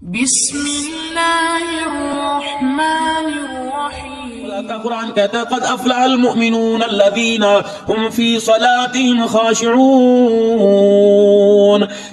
بسم اللہ الرحمن الرحیم۔ اللہ کا قرآن کہتا ہے قد افلح المؤمنون الذین هم فی صلاتهم خاشعون،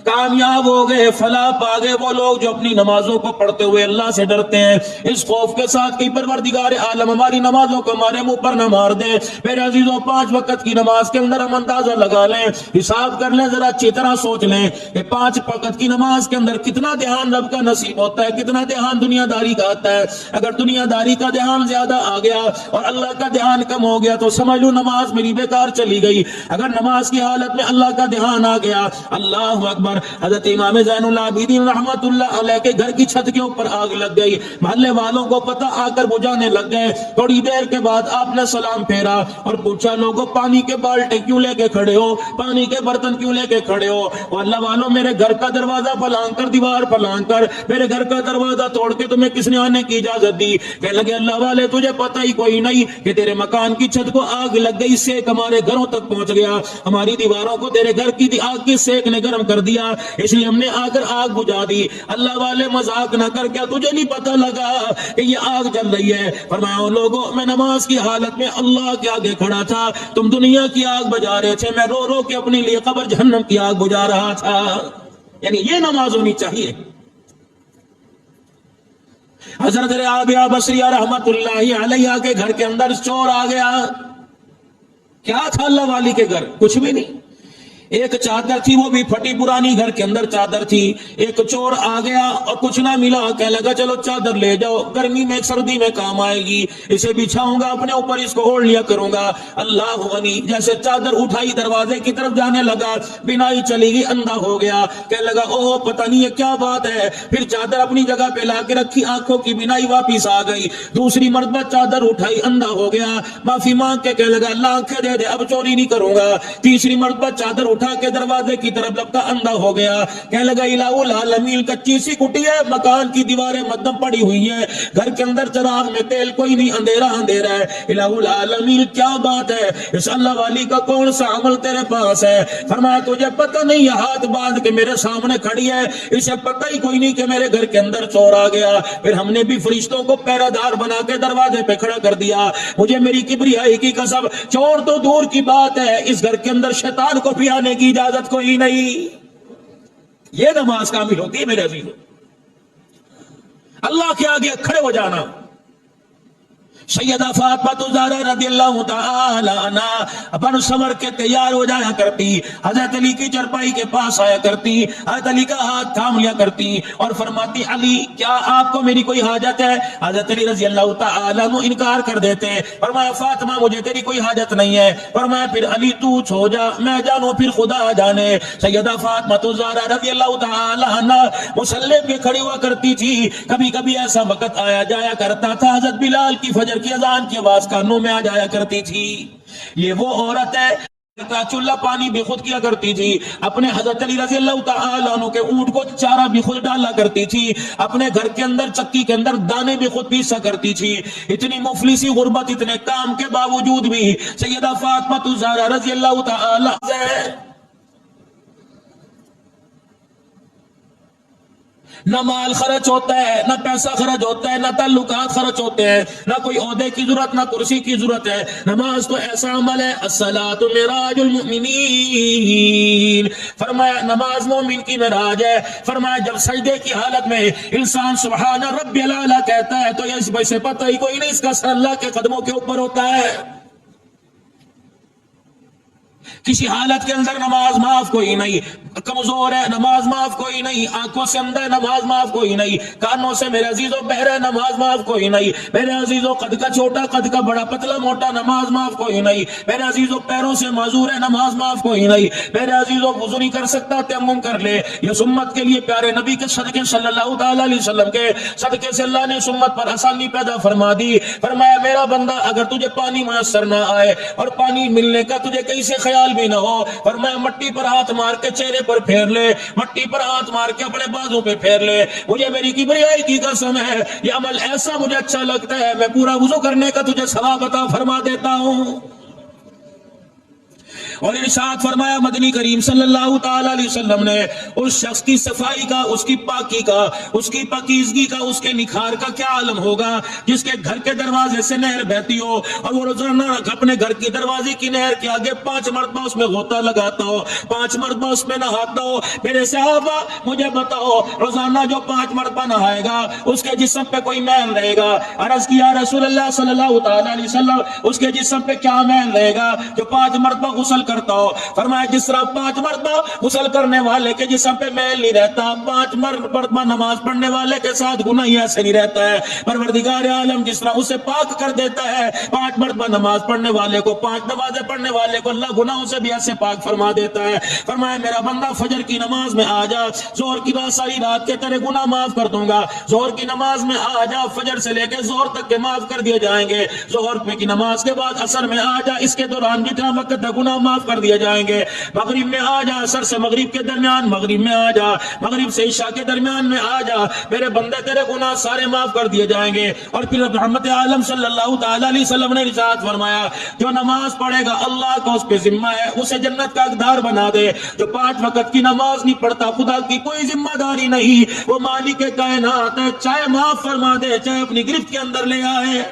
کامیاب ہو گئے، فلاح پا گئے وہ لوگ جو اپنی نمازوں کو پڑھتے ہوئے اللہ سے ڈرتے ہیں، اس خوف کے ساتھ کہ پروردگار عالم ہماری نمازوں کو ہمارے منہ پر نہ مار دے۔ میرے عزیزوں، 5 وقت کی نماز کے اندر ہم اندازہ لگا لیں، حساب کر لیں، ذرا اچھی طرح سوچ لیں کہ 5 وقت کی نماز کے اندر کتنا دھیان رب کا نصیب ہوتا ہے، کتنا دھیان دنیا داری کا آتا ہے۔ اگر دنیا داری کا دھیان زیادہ آ گیا اور اللہ کا دھیان کم ہو گیا تو سمجھ لو نماز میری بیکار چلی گئی۔ اگر نماز کی حالت میں اللہ کا دھیان آ گیا، اللہ اکبر، حضرت امام زین العابدین رحمت اللہ علیہ کے گھر کی چھت کے اوپر آگ لگ گئی، محلے والوں کو پتہ، آ کر بجھانے لگ گئے۔ تھوڑی دیر کے بعد آپ نے سلام پھیرا اور پوچھا لوگوں پانی کے بالٹے کیوں لے کے کھڑے ہو، پانی کے برتن کیوں لے کے کھڑے ہو؟ اور اللہ والوں، میرے گھر کا دروازہ پھلانگ کر، دیوار پھلانگ کر میرے گھر کا دروازہ توڑ کے تمہیں کس نے آنے کی اجازت دی؟ کہنے لگے اللہ والے تجھے پتہ ہی کوئی نہیں کہ تیرے مکان کی چھت کو آگ لگ گئی، سیک ہمارے گھروں تک پہنچ گیا، ہماری دیواروں کو تیرے گھر کی آگ کی سیک نے گرم کر دیا، اس لیے ہم نے آ کر آگ بجھا دی۔ اللہ والے مذاق نہ کر، کیا تجھے نہیں پتہ لگا کہ یہ آگ جل رہی ہے؟ فرمایا لوگوں، میں نماز کی حالت میں اللہ کے آگے کھڑا تھا، تم دنیا کی آگ بجھا رہے تھے، میں رو رو کے اپنے لیے قبر جہنم کی آگ بجھا رہا تھا۔ یعنی یہ نماز ہونی چاہیے۔ حضرت رابعہ بصریہ رحمت اللہ علیہ کے گھر کے اندر چور آ گیا۔ کیا تھا اللہ والی کے گھر؟ کچھ بھی نہیں، ایک چادر تھی، وہ بھی پھٹی پرانی، گھر کے اندر چادر تھی۔ ایک چور آ گیا اور کچھ نہ ملا، کہنے لگا چلو چادر لے جاؤ، گرمی میں سردی میں کام آئے گی، اسے بچھاؤں گا اپنے اوپر، اس کو اوڑھ لیا کروں گا۔ اللہ غنی، جیسے چادر اٹھائی دروازے کی طرف جانے لگا، بینائی چلی گئی، اندھا ہو گیا۔ کہنے لگا اوہ پتہ نہیں یہ کیا بات ہے، پھر چادر اپنی جگہ پہ لا کے رکھی، آنکھوں کی بینائی واپس آ گئی۔ دوسری مرتبہ چادر اٹھائی، اندھا ہو گیا، معافی مانگ کے کہنے لگا اللہ آنکھیں دے دے، اب چوری نہیں کروں گا۔ تیسری مرتبہ چادر اٹھا کے دروازے کی طرف لپکا، اندھا ہو گیا۔ کہنے لگا الہ العالمین، کچی سی کٹی ہے، مکان کی دیواریں مدھم پڑی ہوئی ہیں، گھر کے اندر چراغ میں تیل کوئی نہیں، اندھیرا اندھیرا ہے، الہ العالمین کیا بات ہے، اس اللہ والی کا کون سا عمل تیرے پاس ہے؟ فرمایا تجھے پتہ نہیں یہ ہاتھ باندھ کے میرے سامنے کھڑی ہے، اسے پتہ ہی کوئی نہیں کہ میرے گھر کے اندر چور آ گیا۔ پھر ہم نے بھی فرشتوں کو پہرہ دار بنا کے دروازے پہ کھڑا کر دیا۔ مجھے میری کبریائی کی قسم، چور تو دور کی بات ہے، اس گھر کے اندر شیطان کو بھی آنے کی اجازت کوئی نہیں۔ یہ نماز کامل ہوتی ہے میرے عزیزو، اللہ کے آگے کھڑے ہو جانا۔ سیدہ فاطمہ زہرا رضی اللہ تعالی عنہا اپن سمر کے تیار ہو جایا کرتی، حضرت علی کی چرپائی کے پاس آیا کرتی، حضرت علی کا ہاتھ تھام لیا کرتی اور فرماتی علی کیا آپ کو میری کوئی حاجت ہے؟ حضرت علی رضی اللہ تعالی عنہ انکار کر دیتے، فرمایا فاطمہ مجھے تیری کوئی حاجت نہیں ہے۔ فرمایا پھر علی تو چھو جا، میں جانوں پھر خدا جانے۔ سیدہ فاطمہ زہرا رضی اللہ تعالی عنہا مصلی پہ کھڑی ہوا کرتی تھی۔ کبھی کبھی ایسا وقت آیا جایا کرتا تھا حضرت بلال کی فجر کی اذان کی آواز کانوں میں آ جایا کرتی تھی۔ یہ وہ عورت ہے کا چولہا پانی بھی خود کیا کرتی تھی، اپنے حضرت علی رضی اللہ تعالیٰ عنہ کے اونٹ کو چارہ بھی خود ڈالا کرتی تھی، اپنے گھر کے اندر چکی کے اندر دانے بھی خود پیسا کرتی تھی۔ اتنی مفلسی غربت، اتنے کام کے باوجود بھی سیدہ فاطمہ زہرا رضی اللہ تعالیٰ نہ مال خرچ ہوتا ہے، نہ پیسہ خرچ ہوتا ہے، نہ تعلقات خرچ ہوتے ہیں، نہ کوئی عہدے کی ضرورت، نہ کرسی کی ضرورت ہے۔ نماز تو ایسا عمل ہے، الصلاۃ معراج المؤمنین، فرمایا نماز مومن کی معراج ہے۔ فرمایا جب سجدے کی حالت میں انسان سبحان ربی الاعلیٰ کہتا ہے تو اس سے پتہ ہی کوئی نہیں اس کا سر اللہ کے قدموں کے اوپر ہوتا ہے۔ کسی حالت کے اندر نماز معاف کوئی نہیں، کمزور ہے نماز معاف کوئی نہیں، آنکھوں سے اندھا ہے نماز معاف کوئی نہیں، کانوں سے میرے عزیزوں بہرا ہے نماز معاف کوئی نہیں، میرے عزیزوں قد کا چھوٹا قد کا بڑا پتلا موٹا نماز معاف کوئی نہیں، میرے عزیزوں پیروں سے معذور ہے نماز معاف کوئی نہیں، میرے عزیزوں وضو نہیں کر سکتا تیمم کر لے، یہ سمت کے لیے پیارے نبی کے صدقے صلی اللہ تعالی علیہ وسلم کے صدقے سے اللہ نے سمت پر آسانی پیدا فرما دی۔ فرمایا میرا بندہ اگر تجھے پانی میسر نہ آئے اور پانی ملنے کا تجھے کہیں سے خیال بھی نہ ہو، فرمایا مٹی پر ہاتھ مار کے چہرے پر پھیر لے، مٹی پر ہاتھ مار کے اپنے بازو پہ پھیر لے، مجھے میری کبریائی کی قسم ہے یہ عمل ایسا مجھے اچھا لگتا ہے میں پورا وضو کرنے کا تجھے ثواب عطا فرما دیتا ہوں۔ اور ارشاد فرمایا مدنی کریم صلی اللہ تعالی علیہ وسلم نے اس شخص کی صفائی کا، اس کی پاکی کا، اس کی پاکیزگی کا، اس کے نکھار کا کیا عالم ہوگا جس کے گھر کے دروازے سے نہر بہتی ہو اور وہ روزانہ اپنے گھر کی دروازے کی نہر کے آگے 5 مرتبہ اس میں غوطہ لگاتا ہو، 5 مرتبہ اس میں نہاتا ہو۔ میرے صحابہ مجھے بتاؤ روزانہ جو 5 مرتبہ نہائے گا اس کے جسم پہ کوئی میل رہے گا؟ عرض کیا رسول اللہ صلی اللہ تعالی علیہ وسلم اس کے جسم پہ کیا میل رہے گا جو 5 مرتبہ غسل کرتا ہو؟ فرمایا جس طرح 5 مرتبہ غسل کرنے والے کے جسم پہ میل نہیں رہتا، 5 مرتبہ نماز پڑھنے والے کے ساتھ گناہ ایسے نہیں رہتا ہے۔ پروردگار عالم جس طرح اسے پاک کر دیتا ہے 5 مرتبہ نماز پڑھنے والے کو، 5 نمازیں پڑھنے والے کو اللہ گناہوں سے بھی ایسے پاک فرما دیتا ہے۔ فرمایا میرا بندہ فجر کی نماز میں آ جا، ظہر کی رات ساری رات کے تیرے گناہ معاف کر دوں گا۔ ظہر کی نماز میں آ جا، فجر سے لے کے ظہر تک کے معاف کر دیے جائیں گے۔ ظہر کی نماز کے بعد عصر میں آ جا، اس کے دوران جتنا وقت ہے گناہ معاف کر دیے جائیں گے۔ مغرب میں آ جا، عصر سے مغرب کے درمیان مغرب میں آ جا، مغرب سے عشاء کے درمیان میں آ جا، میرے بندے تیرے گناہ سارے معاف کر دیے جائیں گے۔ اور پھر رحمت عالم صلی اللہ تعالی علیہ وسلم نے ارشاد فرمایا جو نماز پڑھے گا اللہ کا اس پہ ذمہ ہے اسے جنت کا حقدار بنا دے۔ جو 5 وقت کی نماز نہیں پڑھتا خدا کی کوئی ذمہ داری نہیں، وہ مالک کائنات ہے، چاہے معاف فرما دے چاہے اپنی گرفت کے اندر لے آئے۔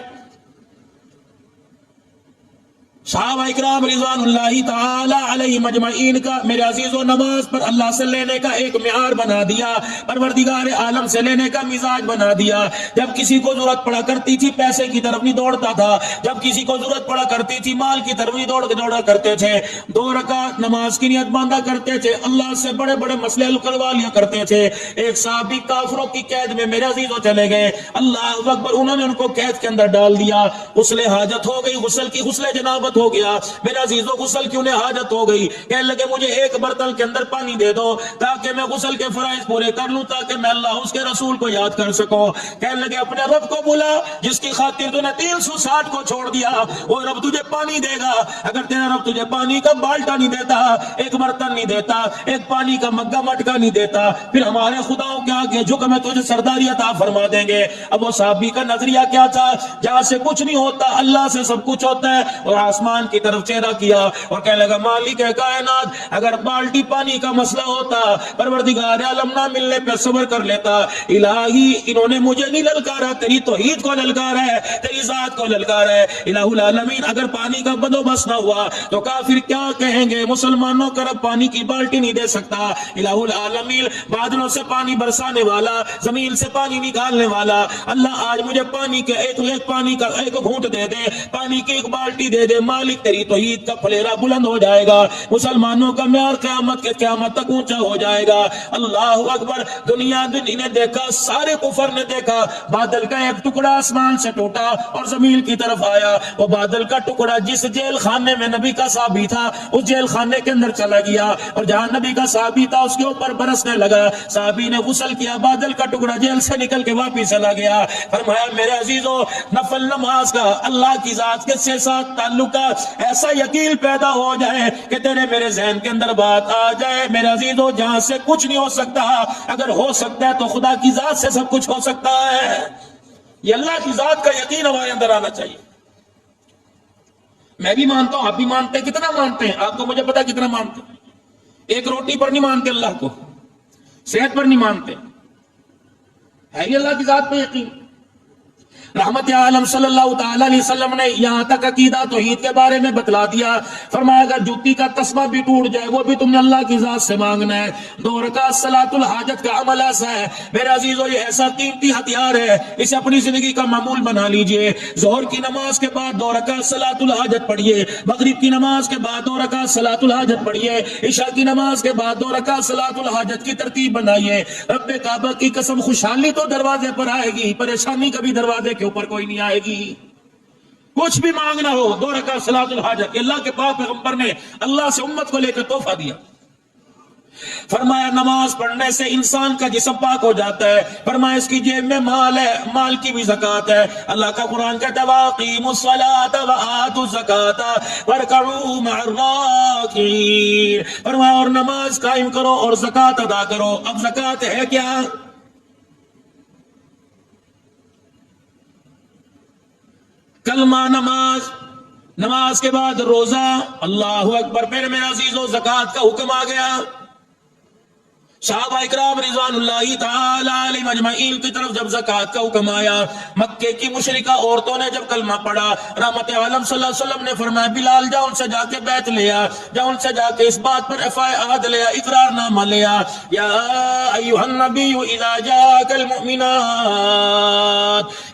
صحابہ اکرام رضوان اللہ تعالی علیہ مجمعین کا میرے عزیزو نماز پر اللہ سے لینے کا ایک معیار بنا دیا، پروردگار عالم سے لینے کا مزاج بنا دیا۔ جب کسی کو ضرورت پڑا کرتی تھی پیسے کی طرف نہیں دوڑتا تھا، جب کسی کو ضرورت پڑا کرتی تھی مال کی طرف نہیں دوڑا کرتے تھے، 2 رکعت نماز کی نیت باندھا کرتے تھے، اللہ سے بڑے بڑے مسئلے حل کروا لیا کرتے تھے۔ ایک صحابی کافروں کی قید میں میرے عزیزو چلے گئے، اللہ اکبر، انہوں نے ان کو قید کے اندر ڈال دیا، غسل حاجت ہو گئی، غسل جنابت ہو گیا۔ میرا عزیزو غسل کی انہیں حاجت ہو گئی، کہنے لگے مجھے ایک برتن کے اندر پانی دے دو تاکہ میں غسل کے فرائض پورے کر لوں، تاکہ میں اللہ اس کے رسول کو یاد کر سکوں۔ کہنے لگے اپنے رب کو بلا جس کی خاطر تو نے 360 کو چھوڑ دیا، وہ رب تجھے پانی دے گا۔ اگر تیرا رب تجھے پانی کا بالٹا نہیں دیتا، ایک برتن نہیں دیتا، ایک پانی کا مگا مٹکا نہیں دیتا، پھر ہمارے خداؤں کے آگے جھک میں تجھے سرداری عطا فرما دیں گے۔ اب وہ صحابی کا نظریہ کیا تھا؟ جہاں سے کچھ نہیں ہوتا اللہ سے سب کچھ ہوتا ہے، اور آسمان کی طرف چہرہ کیا اور کہنے لگا مالک کائنات اگر بالٹی پانی کا مسئلہ ہوتا پروردگار عالم نہ ملنے پہ صبر کر لیتا، الہی انہوں نے مجھے نہیں للکارا، تیری توحید کو للکارا ہے، تیری ذات کو للکارا ہے۔ الہ العالمین اگر پانی کا بندوبست نہ ہوا تو کافر کیا کہیں گے؟ مسلمانوں کا رب پانی کی بالٹی نہیں دے سکتا۔ الہ العالمین بادلوں سے پانی برسانے والا، زمین سے پانی نکالنے والا اللہ آج مجھے پانی کے پانی کا ایک گھونٹ دے دے، پانی کی ایک بالٹی دے دے، مالک تیری توحید کا پھلیرا بلند ہو جائے گا، مسلمانوں کا معیار قیامت تک اونچا ہو جائے گا۔ اللہ اکبر، دنیا نے دیکھا، سارے کفر نے دیکھا، بادل کا ایک ٹکڑا آسمان سے ٹوٹا اور زمین کی طرف آیا، وہ بادل کا ٹکڑا جس جیل خانے میں نبی کا صحابی تھا اس جیل خانے کے اندر چلا گیا، اور جہاں نبی کا صحابی تھا اس کے اوپر برسنے لگا، صحابی نے غسل کیا، بادل کا ٹکڑا جیل سے نکل کے واپس چلا گیا۔ فرمایا میرے عزیزو نفل نماز کا اللہ کی ذات کے ساتھ تعلق کا ایسا یقین پیدا ہو جائے کہ تیرے میرے ذہن کے اندر بات آ جائے، میرے عزیزو جہاں سے کچھ نہیں ہو سکتا اگر ہو سکتا ہے تو خدا کی ذات سے سب کچھ ہو سکتا ہے۔ یہ اللہ کی ذات کا یقین ہمارے اندر آنا چاہیے۔ میں بھی مانتا ہوں، آپ بھی مانتے ہیں، کتنا مانتے ہیں آپ کو مجھے پتا کتنا مانتے ہیں؟ ایک روٹی پر نہیں مانتے اللہ کو، صحت پر نہیں مانتے، ہے یہ اللہ کی ذات پہ یقین؟ رحمت عالم صلی اللہ تعالی علیہ وسلم نے یہاں تک عقیدہ توحید کے بارے میں بتلا دیا، فرمایا اگر جوتی کا تسمہ بھی ٹوٹ جائے وہ بھی تم نے اللہ کی ذات سے مانگنا ہے۔ 2 رکعت صلاۃ الحاجت کا عمل ایسا ہے میرے عزیزو، یہ ایسا قیمتی ہتھیار ہے، اسے اپنی زندگی کا معمول بنا لیجئے۔ ظہر کی نماز کے بعد 2 رکعت صلاۃ الحاجت پڑھیے، مغرب کی نماز کے بعد 2 رکعت صلاۃ الحاجت پڑھیے، عشاء کی نماز کے بعد 2 رکعت صلاۃ الحاجت کی ترتیب بنائیے۔ رب کعبہ کی قسم خوشحالی تو دروازے پر آئے گی، پریشانی کبھی دروازے کے اوپر کوئی نہیں آئے گی۔ کچھ بھی مانگنا ہو 2 رکعت صلاۃ الحاجت، اللہ کے پاک پیغمبر نے اللہ سے امت کو لے کر تحفہ دیا، فرمایا نماز پڑھنے سے انسان کا جسم پاک ہو جاتا ہے، فرمایا اس کی جیب میں مال ہے، مال کی بھی زکوٰۃ ہے۔ اللہ کا قرآن کہتا ہے وَأَقِیمُوا الصَّلَاةَ وَآتُوا الزَّکَاةَ وَارْکَعُوا مَعَ الرَّاکِعِینَ، فرمایا اور نماز قائم کرو اور زکوٰۃ ادا کرو۔ اب زکوٰۃ ہے کیا؟ کلمہ، نماز، نماز کے بعد روزہ، اللہ اکبر، پھر میرے عزیزو زکوٰۃ کا حکم آ گیا۔ صحابہ اکرام رضوان اللہ تعالی علیہم اجمعین کی طرف جب زکوٰۃ کا حکم آیا، مکے کی مشرکہ عورتوں نے جب کلمہ پڑھا، رحمت عالم صلی اللہ علیہ وسلم نے فرمایا بلال جا ان سے جا کے بیعت لے آ، جا ان سے جا کے اس بات پر عہد لے آ، اقرار نامہ لے آ، یا ایھا النبی اذا جاءک المؤمنات،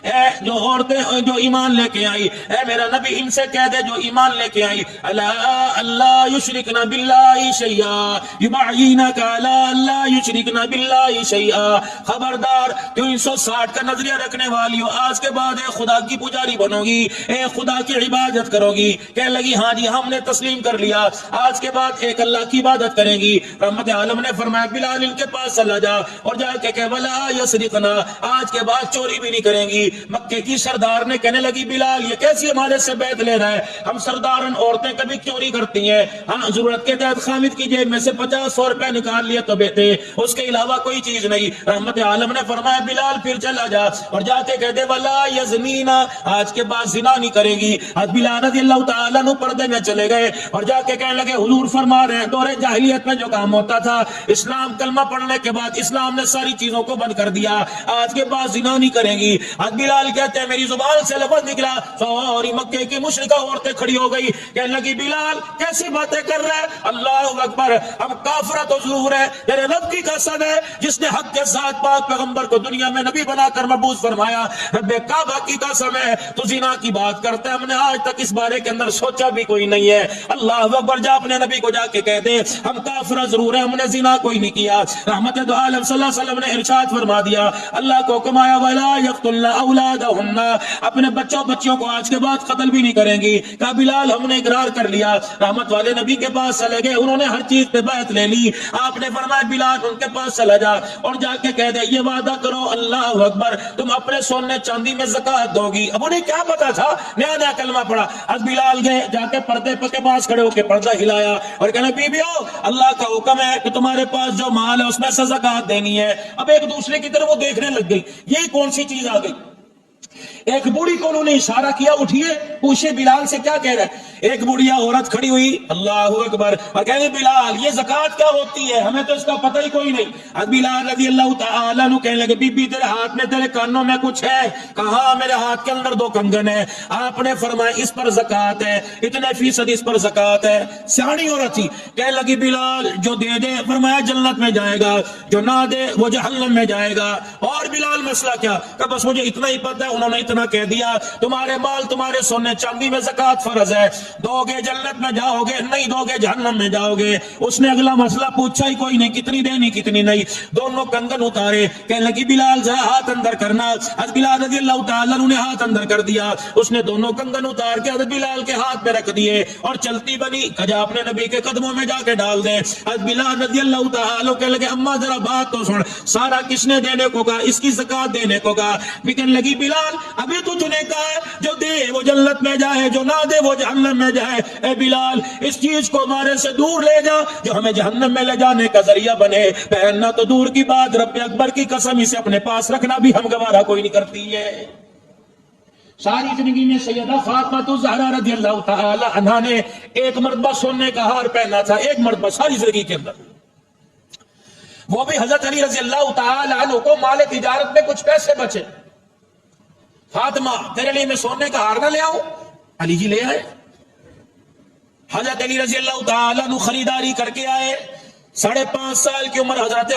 اے جو عورتیں جو ایمان لے کے آئی، اے میرا نبی ان سے کہہ دے جو ایمان لے کے آئی، اللہ یشرکن باللہ شیئا، یبعینک علی اللہ یشرکنا باللہ شیئا، خبردار 360 کا نظریہ رکھنے والی ہو، آج کے بعد اے خدا کی پجاری بنو گی، اے خدا کی عبادت کرو گی۔ کہنے لگی ہاں جی ہم نے تسلیم کر لیا، آج کے بعد ایک اللہ کی عبادت کریں گی۔ رحمت عالم نے فرمایا بلال ان کے پاس چلا جا اور جا کے کہ ولا یسرقنا، آج کے بعد چوری بھی نہیں کریں گی۔ مکے کی سردار نے کہنے لگی بلال یہ کیسی ہمارے سے بیعت لے رہا ہے، ہم سردارن عورتیں کبھی چوری کرتی ہیں، ہاں ضرورت کے تحت خامد کی جیب میں سے 50-100 روپے نکال لیے تو بیٹے، اس کے علاوہ کوئی چیز نہیں۔ رحمت عالم نے فرمایا بلال پھر چلا جا اور جا کے کہہ دے ولا یزنینا، آج کے بعد زنا نہیں کریں گی۔ بلال رضی اللہ تعالیٰ عنہ پردے میں چلے گئے اور جا کے کہنے لگے حضور فرما رہے ہیں دور جاہلیت میں جو کام ہوتا تھا، اسلام کلمہ پڑھنے کے بعد اسلام نے ساری چیزوں کو بند کر دیا، آج کے بعد زنا نہیں کریں گی۔ بلال کہتے ہیں میری زبان سے لفظ نکلا، ساری مکے کی مشرکہ عورتیں کھڑی ہو گئی، کہنے لگی بلال کیسی باتیں کر رہے ہیں، اللہ اکبر، ہم کافرہ تو ضرور ہے، تیرے رب کی قسم ہے جس نے حق کے ساتھ پاک پیغمبر کو دنیا میں نبی بنا کر مبعوث فرمایا، رب کعبہ کی قسم ہے تو زنا کی بات کرتا ہے، ہم نے آج تک اس بارے کے اندر سوچا بھی کوئی نہیں ہے۔ اللہ اکبر، جا اپنے نبی کو جا کے کہہ دے ہم کافرہ ضرور ہیں، ہم نے زنا کوئی نہیں کیا۔ رحمت دو عالم صلی اللہ علیہ وسلم نے ارشاد فرما دیا، اللہ کو حکم آیا ولا یقتلن اولادہن، اپنے بچوں بچیوں کو آج کے بعد قتل بھی نہیں کریں گی۔ کہا بلال ہم نے اقرار کر لیا۔ رحمت والے نبی کے پاس چلے گئے، انہوں نے ہر چیز پہ بیعت لے لی۔ آپ نے فرمایا بلال ان کے پاس چلا جا اور جا کے کہہ دے یہ وعدہ کرو اللہ اکبر تم اپنے سونے چاندی میں زکوٰۃ دو گی۔ اب انہیں کیا پتا تھا، نیا نیا کلمہ پڑھا۔ اب بلال گئے، جا کے پردے کے پاس کھڑے ہو کے پردہ ہلایا اور کہنا بیویو اللہ کا حکم ہے کہ تمہارے پاس جو مال ہے اس میں سے زکوٰۃ دینی ہے۔ اب ایک دوسرے کی طرف وہ دیکھنے لگ گئی، یہ کون سی چیز آ گئی۔ ایک بوڑھی کو انہوں نے اشارہ کیا اٹھیے پوچھے بلال سے کیا کہہ رہا ہے۔ ایک بوڑھیا عورت کھڑی ہوئی، اللہ اکبر، اور کہہ رہی بلال یہ زکوٰۃ کیا ہوتی ہے، ہمیں تو اس کا پتہ ہی کوئی نہیں۔ اب بلال رضی اللہ تعالیٰ عنہ کہنے لگے بی بی تیرے ہاتھ میں تیرے کانوں میں کچھ ہے؟ کہا میرے ہاتھ کے اندر 2 کنگن ہے۔ آپ نے فرمایا اس پر زکوٰۃ ہے، اتنے فیصد اس پر زکوٰۃ ہے۔ سیاڑی عورت تھی، کہنے لگی بلال جو دے دے فرمایا جنت میں جائے گا، جو نہ دے وہ جہنم میں جائے گا۔ اور بلال مسئلہ کیا؟ کہ بس مجھے اتنا ہی پتہ ہے، انہوں نے اتنا کہہ دیا تمہارے مال تمہارے سونے چاندی میں زکوٰۃ فرض ہے، دو گے جنت میں جاؤ گے، نہیں دو گے جہنم میں جاؤ گے۔ اس نے اگلا مسئلہ پوچھا ہی کوئی نہیں، کتنی دینی کتنی نہیں۔ دونوں کنگن اتارے، کہنے لگی بلال ذرا ہاتھ اندر کرنا۔ حضرت بلال رضی اللہ تعالیٰ عنہ نے ہاتھ اندر کر دیا، اس نے دونوں کنگن اتار کے حضرت بلال کے ہاتھ پہ رکھ دیے اور چلتی بنی، کہا اپنے نبی کے قدموں میں جا کے ڈال دے۔ حضرت بلال رضی اللہ تعالیٰ کہنے لگے اماں ذرا بات تو سن، سارا کس نے دینے کو کہا؟ اس کی زکوٰۃ دینے کو کہا۔ کہنے لگی بلال ابھی تو نے کہا ہے جو دے وہ جنت میں جائے، جو نہ دے وہ جہنم میں جائے۔ اے بلال اس چیز کو ہمارے سے دور لے جا جو ہمیں جہنم میں لے جانے کا ذریعہ بنے۔ پہننا تو دور کی بات، رب اکبر کی قسم اسے اپنے پاس رکھنا بھی ہم گوارا کوئی نہیں کرتی ہے۔ ساری زندگی میں سیدہ فاطمہ الزہرا رضی اللہ تعالی عنہا نے ایک مرتبہ سونے کا ہار پہنا تھا، ایک مرتبہ ساری زندگی کے اندر، وہ بھی حضرت علی رضی اللہ تعالی عنہ کو مال تجارت میں کچھ پیسے بچے۔ فاطمہ تیرے لیے میں سونے کا ہار نہ لے آؤں؟ علی جی لے آئے۔ حضرت علی رضی اللہ تعالیٰ عنہ خریداری کر کے آئے۔ 5.5 سال کی عمر حضرت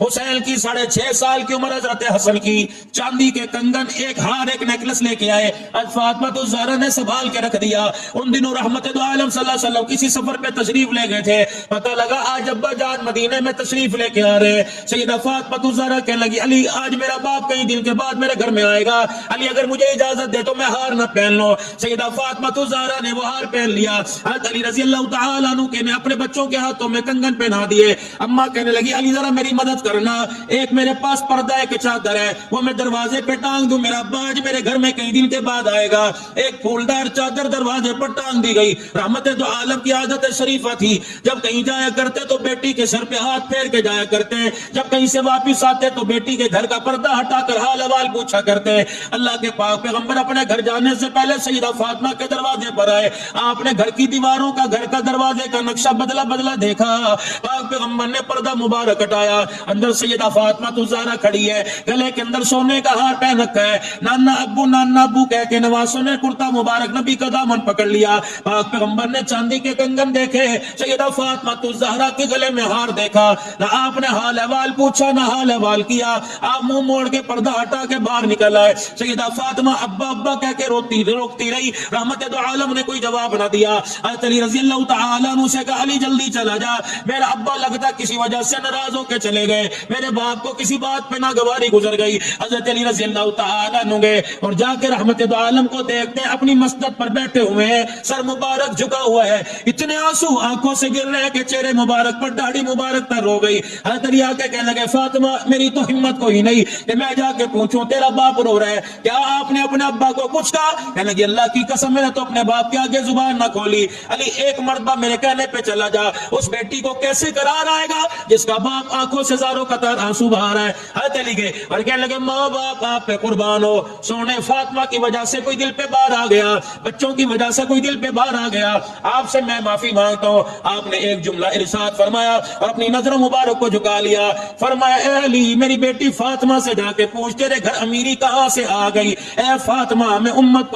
حسین کی، 6.5 سال کی عمر حضرت حسن کی، چاندی کے کنگن، ایک ہار، ایک نیکلس لے کے آئے۔ فاطمہ الزہرا نے سنبھال کے رکھ دیا۔ ان دنوں رحمت دو عالم صلی اللہ علیہ وسلم کسی سفر پہ تشریف لے گئے تھے، پتہ لگا آج ابا جان مدینے میں تشریف لے کے آ رہے۔ سیدہ فاطمہ الزہرا کہنے لگی علی آج میرا باپ کئی دن کے بعد میرے گھر میں آئے گا، علی اگر مجھے اجازت دے تو میں ہار نہ پہن لو۔ سیدہ فاطمہ الزہرا نے وہ ہار پہن لیا۔ حضرت علی رضی اللہ تعالیٰ عنہ نے اپنے بچوں کے ہاتھوں میں کنگن پہنا دیے. اما کہنے لگی علی ذرا میری مدد کرنا, ایک میرے پاس پردہ ہے کہ چادر ہے, وہ میں دروازے پہ ٹانگ دوں, میرا ابا آج میرے گھر میں کئی دن کے بعد آئے گا. ایک پھولدار چادر دروازے پر ٹانگ دی گئی. رحمت دو عالم کی عادت شریفہ تھی, جب کہیں جایا کرتے تو بیٹی کے سر پہ ہاتھ پھیر کے جایا کرتے, جب کہیں سے واپس آتے تو بیٹی کے گھر کا پردہ ہٹا کر حال احوال پوچھا کرتے. اللہ کے پاک پیغمبر اپنے گھر جانے سے پہلے سیدہ فاطمہ کے دروازے پر آئے. آپ نے گھر کی دیواروں کا, گھر کا دروازے کا نقشہ بدلا بدلا دیکھا. پاک پیغمبر نے پردہ مبارک ہٹایا, اندر سیدہ فاطمہ الزہرا کھڑی ہے, گلے کے اندر سونے کا ہار پہن رکھا ہے. نانا ابو کہہ کے نواسوں نے کرتا مبارک نبی کا دامن پکڑ لیا. پاک پیغمبر نے چاندی کے کنگن دیکھے, سیدہ فاطمہ الزہرا کے گلے میں ہار دیکھا. نہ آپ نے حال احوال پوچھا نہ حال احوال کیا, آپ منہ موڑ کے پردہ ہٹا کے باہر نکل آئے. سیدہ فاطمہ ابا ابا کہہ کے روکتی رہی. رحمت دو عالم نے کوئی جواب نہ دیا. حضرت علی رضی اللہ تعالیٰ عنہ سے کہا علی جلدی چلا جا, میرا ابا لگتا کسی وجہ سے ناراض ہو کے چلے گئے, میرے باپ کو کسی بات پہ ناگواری گزر گئی. حضرت علی رضی اللہ تعالیٰ عنہ گئے اور جا کے رحمت دو عالم کو دیکھتے ہیں اپنی مسند پر بیٹھے ہوئے ہیں, سر مبارک جھکا ہوا ہے, اتنے آنسو آنکھوں سے گر رہے ہیں کہ چہرے مبارک پر داڑھی مبارک تر ہو گئی. حضرت علی آ کے کہنے لگے فاطمہ میری تو ہمت کوئی نہیں کہ میں جا کے پوچھوں تیرا باپ رو رہا ہے, کیا آپ نے اپنے ابا کو کچھ کہا؟ کہنے لگی اللہ کی قسم میں نے تو اپنے باپ کے آگے زبان نہ کھولی. علی ایک مرتبہ میرے کہنے پہ چلا جا, اس بیٹی کو کیسے قرار آئے گا جس کا باپ آنکھوں سے زاروں قطار آنسو بہا رہا ہے. حضرت علی گئے اور کہنے لگے ماں باپ آپ پہ قربان ہو, سونے فاطمہ کی وجہ سے کوئی دل پہ بار آ گیا, بچوں کی وجہ سے کوئی دل پہ بار آ گیا, آپ سے میں معافی مانگتا ہوں. آپ نے ایک جملہ ارشاد فرمایا اور اپنی نظر مبارک کو جھکا لیا. فرمایا اے علی میری بیٹی فاطمہ سے جا کے پوچھ تیرے گھر امیری کہاں سے آ گئی. اے فاطمہ میں امت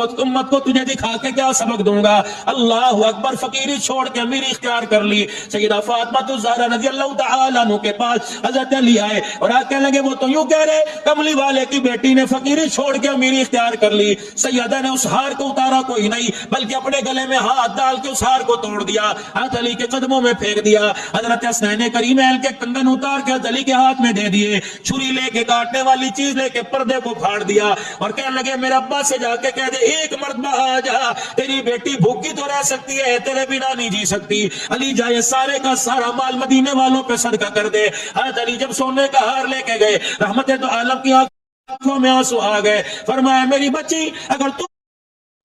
کو تجھے دکھا کے کیا سبق دوں گا. اللہ اکبر, فقیری چھوڑ کے امیری اختیار کر لی. سیدہ فاطمہ الزہرا رضی اللہ تعالیٰ عنہ کے پاس حضرت علی آئے اور آ کہنے لگے وہ تو یوں کہہ رہے کملی والے کی بیٹی نے فقیری چھوڑ کے امیری اختیار کر لی. سیدہ نے اس ہار کو اتارا کوئی نہیں بلکہ اپنے گلے میں ہاتھ ڈال کے اس ہار کو توڑ دیا, حضرت علی کے قدموں میں پھینک دیا. حضرت حسنین کریمین کے کنگن اتار کے حضرت علی کے ہاتھ میں دے دیے, چھری لے کے کاٹنے والی چیز لے کے پردے کو پھاڑ دیا اور کہنے لگے میرے ابا سے جا کے کہہ دے ایک مرتبہ آ جا, تیری بیٹی بھوکی تو رہ سکتی ہے تیرے بنا نہیں جی سکتی. علی جائے سارے کا سارا مال مدینے والوں پہ صدقہ کر دے. حضرت علی جب سونے کا ہار لے کے گئے, رحمت دو عالم کی آنکھوں میں آنسو آ گئے. فرمایا میری بچی اگر تو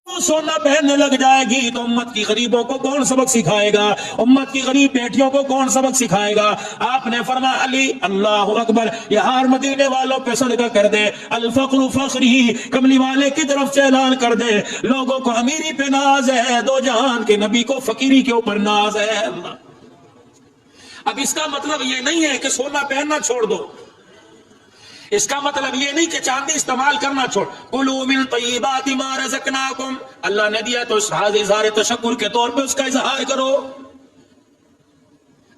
سونا پہننے لگ جائے گی تو امت کی غریبوں کو کون سبق سکھائے گا, امت کی غریب بیٹیوں کو کون سبق سکھائے گا. آپ نے فرمایا علی اللہ اکبر, یہ ہار مدینے والوں پہ صدقہ کر دے. الفقر فخری, کملی والے کی طرف سے اعلان کر دے لوگوں کو امیری پہ ناز ہے, دو جہان کے نبی کو فقیری کے اوپر ناز ہے. اب اس کا مطلب یہ نہیں ہے کہ سونا پہننا چھوڑ دو, اس کا مطلب یہ نہیں کہ چاندی استعمال کرنا چھوڑ. کلوا من طیبات ما رزقناکم, اللہ نے دیا تو اظہار تشکر کے طور پہ اس کا اظہار کرو.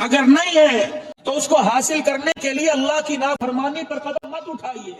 اگر نہیں ہے تو اس کو حاصل کرنے کے لیے اللہ کی نافرمانی پر قدم مت اٹھائیے.